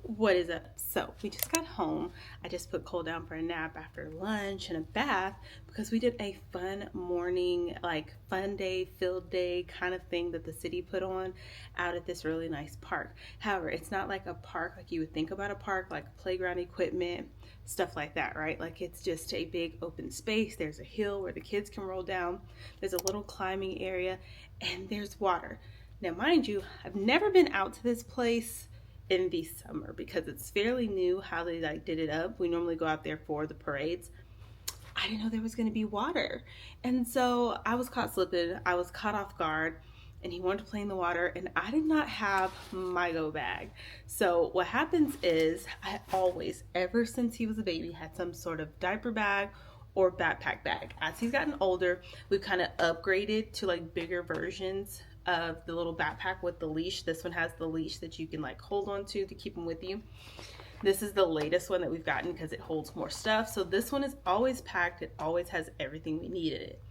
What is up? So we just got home. I just put Cole down for a nap after lunch and a bath because we did a fun morning, like fun day, field day kind of thing that the city put on out at this really nice park. However, it's not like a park like you would think about a park, like playground equipment, stuff like that, right? Like it's just a big open space. There's a hill where the kids can roll down. There's a little climbing area and there's water. Now, mind you, I've never been out to this place in the summer because it's fairly new how they like did it up. We normally go out there for the parades. I didn't know there was going to be water. And so I was caught slipping. I was caught off guard and he wanted to play in the water and I did not have my go bag. So what happens is I always, ever since he was a baby, had some sort of diaper bag or backpack bag. As he's gotten older, we've kind of upgraded to like bigger versions of the little backpack with the leash. This one has the leash that you can like hold on to keep him with you. This is the latest one that we've gotten because it holds more stuff. So this one is always packed. It always has everything we need in it.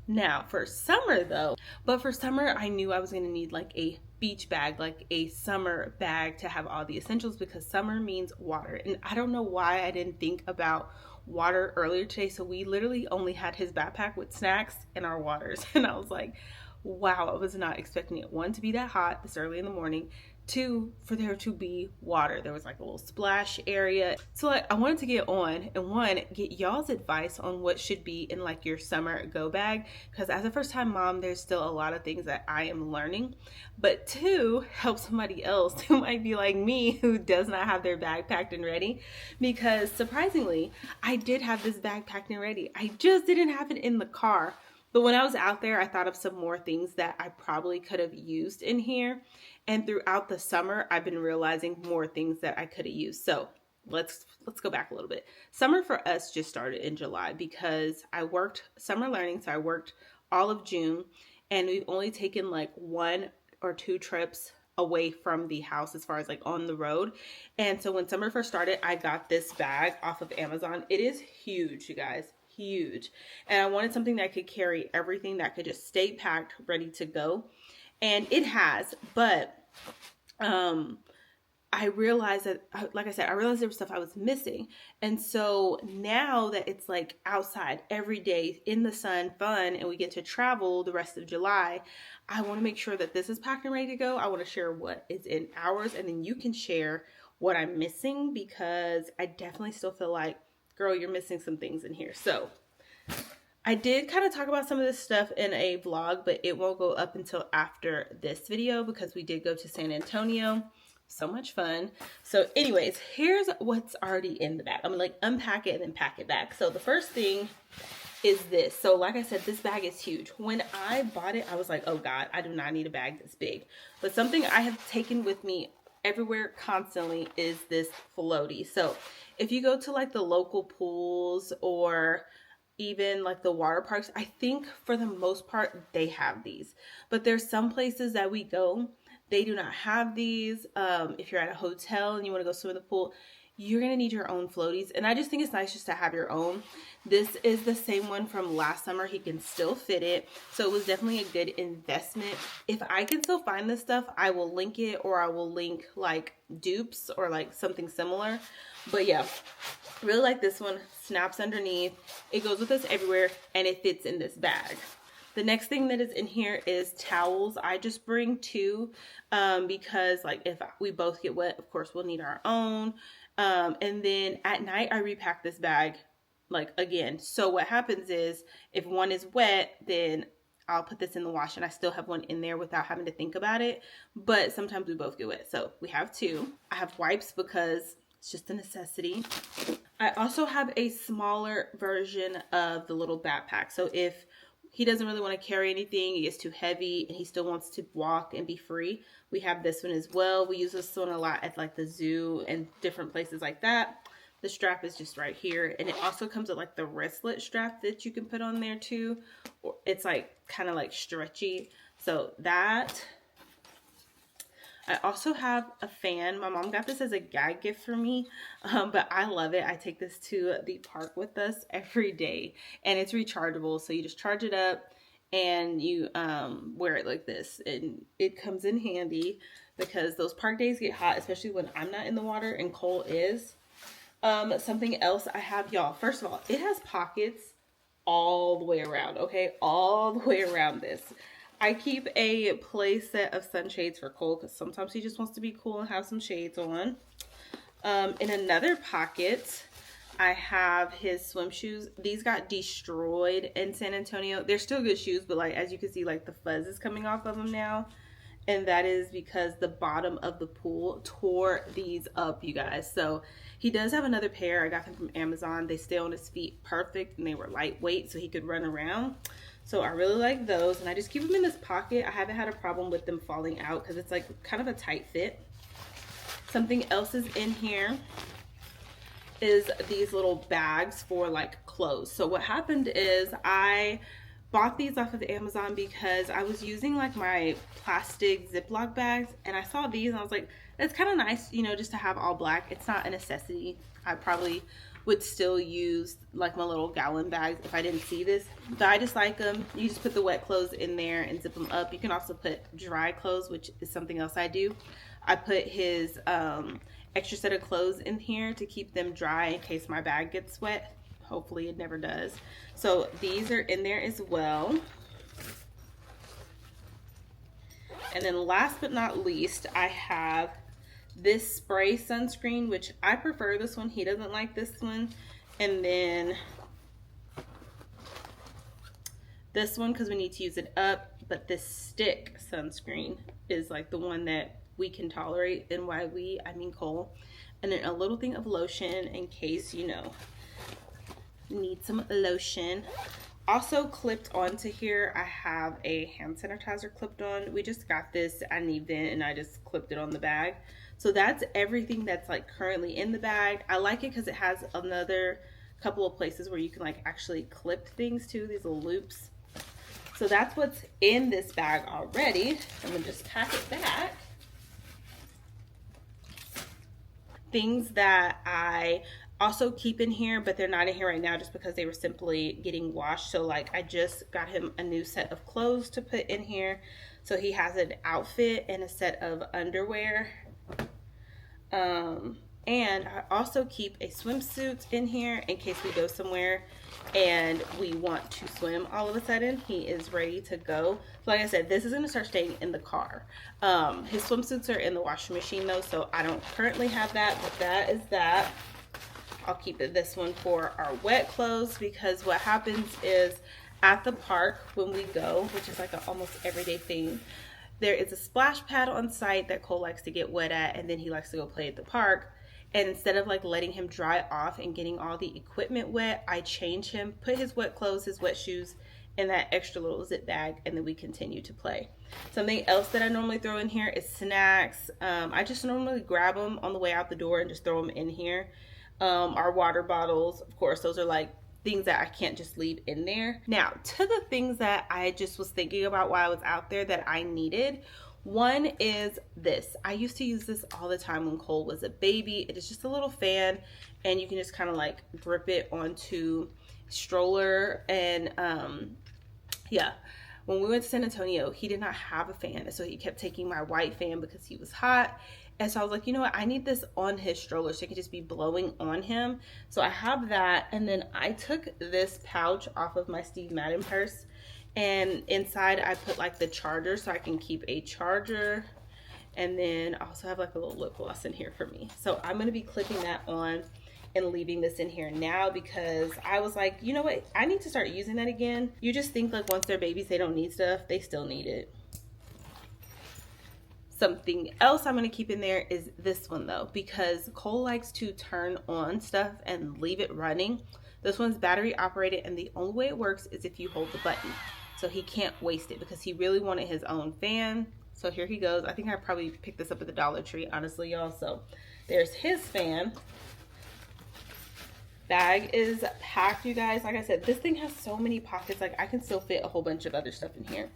Now for summer though, I knew I was going to need like a beach bag, like a summer bag to have all the essentials because summer means water. And I don't know why I didn't think about water earlier today. So we literally only had his backpack with snacks and our waters. And I was like, wow, I was not expecting it. One, to be that hot this early in the morning. Two, for there to be water. There was like a little splash area. So like I wanted to get on and one, get y'all's advice on what should be in like your summer go bag. Because as a first time mom, there's still a lot of things that I am learning. But two, help somebody else who might be like me who does not have their bag packed and ready. Because surprisingly, I did have this bag packed and ready. I just didn't have it in the car. But when I was out there, I thought of some more things that I probably could have used in here. And throughout the summer, I've been realizing more things that I could have used. So let's go back a little bit. Summer for us just started in July because I worked summer learning. So I worked all of June and we've only taken like 1 or 2 trips away from the house as far as like on the road. And so when summer first started, I got this bag off of Amazon. It is huge, you guys. Huge. And I wanted something that could carry everything, that could just stay packed, ready to go. And it has, but I realized that, like I said, I realized there was stuff I was missing. And so now that it's like outside every day in the sun, fun, and we get to travel the rest of July, I want to make sure that this is packed and ready to go. I want to share what is in ours, and then you can share what I'm missing because I definitely still feel like, girl, you're missing some things in here. So I did kind of talk about some of this stuff in a vlog, but it won't go up until after this video because we did go to San Antonio. So much fun. So anyways, here's what's already in the bag. I'm gonna like unpack it and then pack it back. So the first thing is this. So like I said, this bag is huge. When I bought it, I was like, oh God, I do not need a bag this big. But something I have taken with me everywhere constantly is this floaty. So if you go to like the local pools or even like the water parks, I think for the most part they have these, but there's some places that we go, they do not have these. If you're at a hotel and you want to go swim in the pool, you're gonna need your own floaties, and I just think it's nice just to have your own. This is the same one from last summer. He can still fit it, so it was definitely a good investment. If I can still find this stuff, I will link it, or I will link like dupes or like something similar. But yeah, really like this one. Snaps underneath, it goes with us everywhere, and it fits in this bag. The next thing that is in here is towels. I just bring 2 because like if we both get wet, of course we'll need our own. And then at night I repack this bag like again. So what happens is if one is wet, then I'll put this in the wash and I still have one in there without having to think about it. But sometimes we both get wet. So we have 2. I have wipes because it's just a necessity. I also have a smaller version of the little backpack. So if he doesn't really want to carry anything, it gets too heavy, and he still wants to walk and be free, we have this one as well. We use this one a lot at like the zoo and different places like that. The strap is just right here, and it also comes with like the wristlet strap that you can put on there too. It's like kind of like stretchy. So that. I also have a fan. My mom got this as a gag gift for me, but I love it. I take this to the park with us every day, and it's rechargeable. So you just charge it up and you wear it like this, and it comes in handy because those park days get hot, especially when I'm not in the water and Cole is. Something else I have, y'all. First of all, it has pockets all the way around, okay? All the way around this. I keep a play set of sunshades for Cole because sometimes he just wants to be cool and have some shades on. In another pocket, I have his swim shoes. These got destroyed in San Antonio. They're still good shoes, but like as you can see, like the fuzz is coming off of them now. And that is because the bottom of the pool tore these up, you guys. So he does have another pair. I got them from Amazon. They stay on his feet perfect, and they were lightweight so he could run around. So I really like those, and I just keep them in this pocket. I haven't had a problem with them falling out because it's like kind of a tight fit. Something else is in here is these little bags for like clothes. So what happened is I bought these off of Amazon because I was using like my plastic Ziploc bags, and I saw these and I was like, it's kind of nice, you know, just to have all black. It's not a necessity. I probably would still use like my little gallon bags if I didn't see this, but I just like them. You just put the wet clothes in there and zip them up. You can also put dry clothes, which is something else I do. I put his extra set of clothes in here to keep them dry in case my bag gets wet. Hopefully it never does. So these are in there as well. And then last but not least, I have this spray sunscreen, which I prefer this one. He doesn't like this one. And then this one because we need to use it up. But this stick sunscreen is like the one that we can tolerate. And by we, I mean Cole. And then a little thing of lotion in case, you know, need some lotion. Also clipped onto here, I have a hand sanitizer clipped on. We just got this at an event and I just clipped it on the bag. So that's everything that's like currently in the bag. I like it because it has another couple of places where you can like actually clip things to, these little loops. So that's what's in this bag already. I'm gonna just pack it back. Things that I also keep in here, but they're not in here right now just because they were simply getting washed. So like I just got him a new set of clothes to put in here. So he has an outfit and a set of underwear. And I also keep a swimsuit in here in case we go somewhere and we want to swim all of a sudden. He is ready to go. So like I said, this is going to start staying in the car. His swimsuits are in the washing machine though, so I don't currently have that, but that is that. I'll keep this one for our wet clothes because what happens is at the park when we go, which is like an almost everyday thing, there is a splash pad on site that Cole likes to get wet at, and then he likes to go play at the park. And instead of like letting him dry off and getting all the equipment wet, I change him, put his wet clothes, his wet shoes in that extra little zip bag, and then we continue to play. Something else that I normally throw in here is snacks. I just normally grab them on the way out the door and just throw them in here. Our water bottles, of course, those are like things that I can't just leave in there. Now, to the things that I just was thinking about while I was out there that I needed. One is this. I used to use this all the time when Cole was a baby. It is just a little fan, and you can just kind of like grip it onto stroller. And yeah, when we went to San Antonio, he did not have a fan, so he kept taking my white fan because he was hot. And so I was like, you know what, I need this on his stroller so it can just be blowing on him. So I have that. And then I took this pouch off of my Steve Madden purse, and inside I put like the charger so I can keep a charger. And then I also have like a little lip gloss in here for me. So I'm going to be clipping that on and leaving this in here now because I was like, you know what, I need to start using that again. You just think like once they're babies they don't need stuff. They still need it. Something else I'm going to keep in there is this one though, because Cole likes to turn on stuff and leave it running. This one's battery operated, and the only way it works is if you hold the button. So he can't waste it because he really wanted his own fan. So here he goes. I think I probably picked this up at the Dollar Tree, honestly, y'all. So there's his fan. Bag is packed, you guys. Like I said, this thing has so many pockets. Like I can still fit a whole bunch of other stuff in here.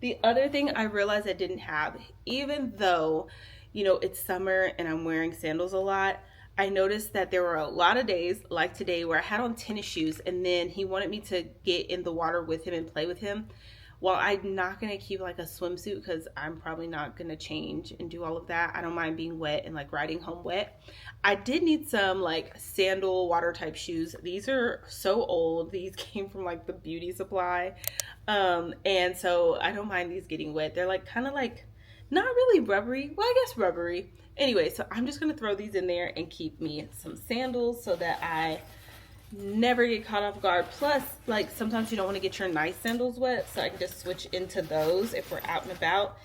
The other thing I realized I didn't have, even though, you know, it's summer and I'm wearing sandals a lot, I noticed that there were a lot of days like today where I had on tennis shoes and then he wanted me to get in the water with him and play with him. While I'm not going to keep like a swimsuit because I'm probably not going to change and do all of that. I don't mind being wet and like riding home wet. I did need some like sandal water type shoes. These are so old. These came from like the beauty supply. And so I don't mind these getting wet. They're like kind of like not really rubbery. Well, I guess rubbery. Anyway, so I'm just going to throw these in there and keep me some sandals so that I never get caught off guard. Plus, like sometimes you don't want to get your nice sandals wet, so I can just switch into those if we're out and about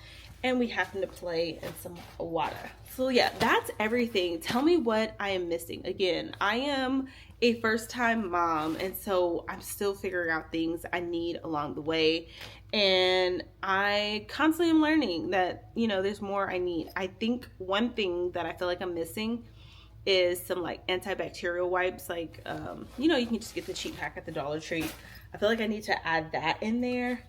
and we happen to play in some water. So yeah, that's everything. Tell me what I am missing. Again, I am a first-time mom, and so I'm still figuring out things I need along the way, and I constantly am learning that, you know, there's more I need. I think one thing that I feel like I'm missing is some like antibacterial wipes. Like you know, you can just get the cheap pack at the Dollar Tree. I feel like I need to add that in there,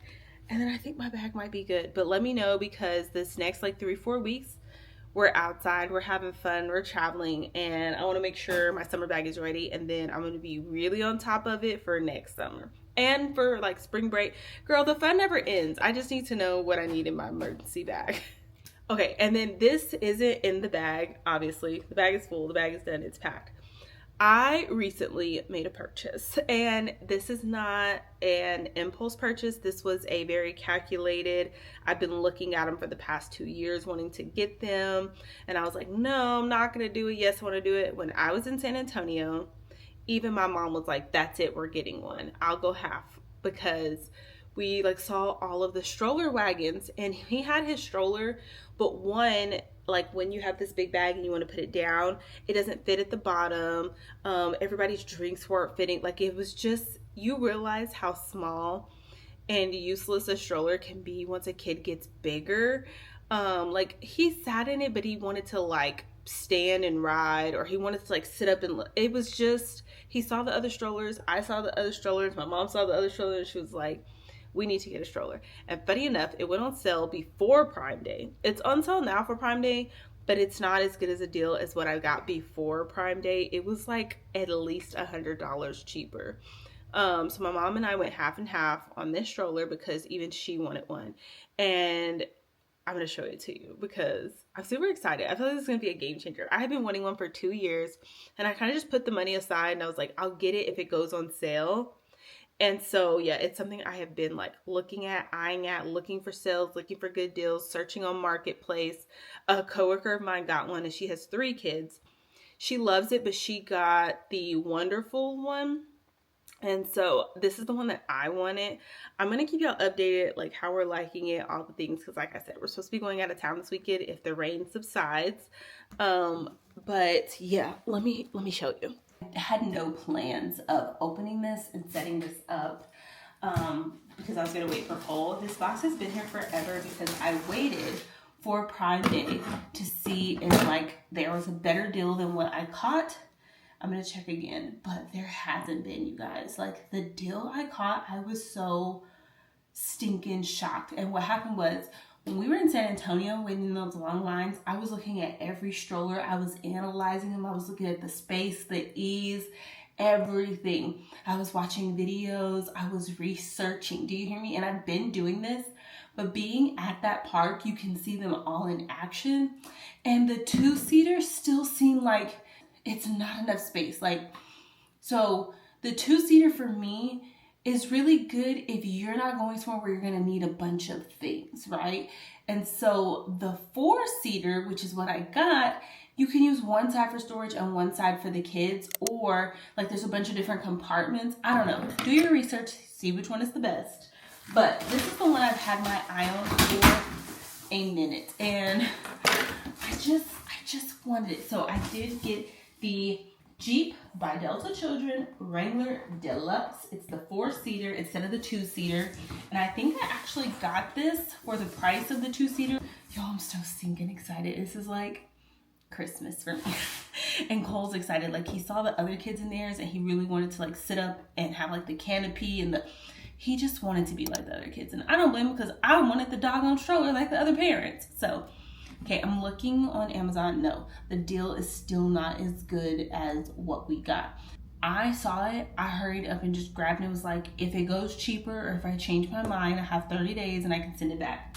and then I think my bag might be good. But let me know, because this next like 3-4 weeks we're outside, we're having fun, we're traveling, and I want to make sure my summer bag is ready, and then I'm going to be really on top of it for next summer and for like spring break. Girl, the fun never ends. I just need to know what I need in my emergency bag. Okay, and then this isn't in the bag, obviously. The bag is full, the bag is done, it's packed. I recently made a purchase, and this is not an impulse purchase. This was a very calculated, I've been looking at them for the past 2 years, wanting to get them, and I was like, no, I'm not gonna do it. Yes, I want to do it. When I was in San Antonio, even my mom was like, that's it, we're getting one. I'll go half, because we like saw all of the stroller wagons, and he had his stroller, but one, like when you have this big bag and you want to put it down, it doesn't fit at the bottom. Everybody's drinks weren't fitting. Like it was just, you realize how small and useless a stroller can be once a kid gets bigger. Like he sat in it, but he wanted to like stand and ride, or he wanted to like sit up and it was just, he saw the other strollers, I saw the other strollers, my mom saw the other strollers. She was like, we need to get a stroller. And funny enough, it went on sale before Prime Day. It's on sale now for Prime Day, but it's not as good as a deal as what I got before Prime Day. It was like at least $100 cheaper. So my mom and I went half and half on this stroller because even she wanted one. And I'm going to show it to you because I'm super excited. I feel like this is going to be a game changer. I have been wanting one for 2 years, and I kind of just put the money aside and I was like, I'll get it if it goes on sale. And so, yeah, it's something I have been like looking at, eyeing at, looking for sales, looking for good deals, searching on Marketplace. A coworker of mine got one, and she has 3 kids. She loves it, but she got the Wonderful one. And so this is the one that I wanted. I'm going to keep y'all updated, like how we're liking it, all the things. Because like I said, we're supposed to be going out of town this weekend if the rain subsides. But yeah, let me show you. I had no plans of opening this and setting this up because I was going to wait for Cole. This box has been here forever because I waited for Prime Day to see if like there was a better deal than what I caught. I'm going to check again, but there hasn't been, you guys. Like the deal I caught, I was so stinking shocked. And what happened was, when we were in San Antonio waiting in those long lines, I was looking at every stroller. I was analyzing them. I was looking at the space, the ease, everything. I was watching videos. I was researching. Do you hear me? And I've been doing this, but being at that park, you can see them all in action. And the 2-seater still seem like it's not enough space. Like, so the 2-seater for me is really good if you're not going somewhere where you're going to need a bunch of things, right? And so the 4-seater, which is what I got, you can use one side for storage and one side for the kids, or like there's a bunch of different compartments. I don't know. Do your research, see which one is the best. But this is the one I've had my eye on for a minute, and I just wanted it. So I did get the Jeep by Delta Children Wrangler Deluxe. It's the 4-seater instead of the 2-seater. And I think I actually got this for the price of the 2-seater. Y'all, I'm so stinking excited. This is like Christmas for me. And Cole's excited. Like he saw the other kids in theirs and he really wanted to like sit up and have like the canopy and he just wanted to be like the other kids. And I don't blame him because I wanted the doggone stroller like the other parents. So Okay, I'm looking on Amazon. No, the deal is still not as good as what we got. I saw it, I hurried up and just grabbed it. It was like, if it goes cheaper or if I change my mind, I have 30 days and I can send it back.